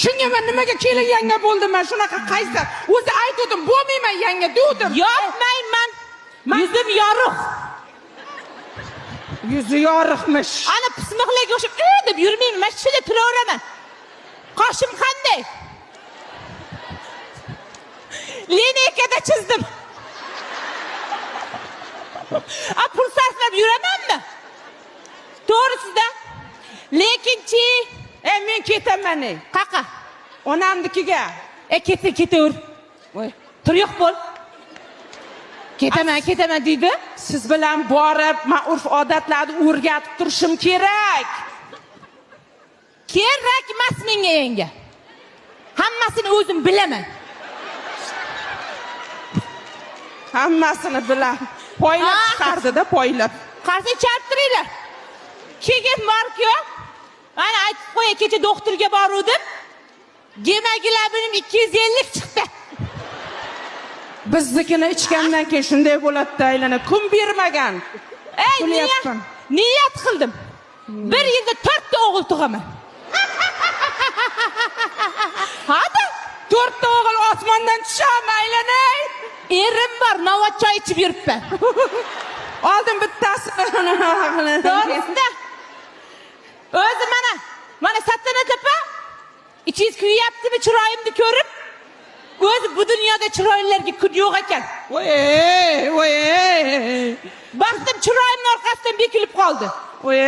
Shunga men nimaga kelin yanga bo'ldim men shunaqa qaysar. O'zi aytdim, bo'lmayman yanga dedim. Yopmayman. Yuzim yorug'. Yuzi yorug'mish. Ana pismiqlarga o'xshab deb yurmayman. Men shunday turaveraman. Qoshim qanday? Lineykada chizdim. Pul sarflab yuramanmi? To'g'risida. Lekinchi, Men ketaman. Qaqa. Onamnikiga. Ketaver. Voy. Tur yo'q bo'l. Ketaman deydi. Siz bilan borib, men urf odatlarni o'rgatib turishim kerak. Kerak emas menga yanga. Hammasini o'zim bilaman. Hammasini bilan. Poylab chiqardi-da, poylab. Qarsa chaqirtinglar. Keyin borku. Mana aytib qo'yay, kecha doktorga bordim. Gemagilabim 250 chiqdi. Biznikini ichgandan keyin shunday bo'ladi-da, aylana kun bermagan. Niyat qildim. Bir yilda 4 ta o'g'il tug'aman. Hadi 4 ta o'g'il osmondan tushami, aylanay? Erim bor, novat choy ichib yuribman. Oldim bittasini. To'g'risida. O'zi mana Sattana tepa. Ichingiz kuyaptimi chiroyimni ko'rib? O'zi bu dunyoda chiroylilarga kun yo'q ekan. Voy. Baxtim chiroyimning orqasidan bekilib qoldi. Voy.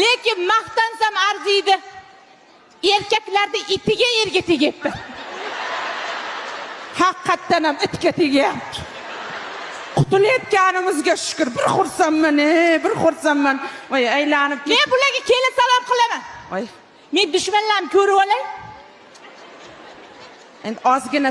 Lekin maqtansam arziydi. Erkaklarda itiga erga tegyapti. Haqiqatdan ham itga tegyapti. Qutulayotganimizga shukr. Bir xursandman. Voy, aylanib Men bularga kelib salom qilaman. Voy. Men dushmanlarimni ko'rib olay. Endi ozgina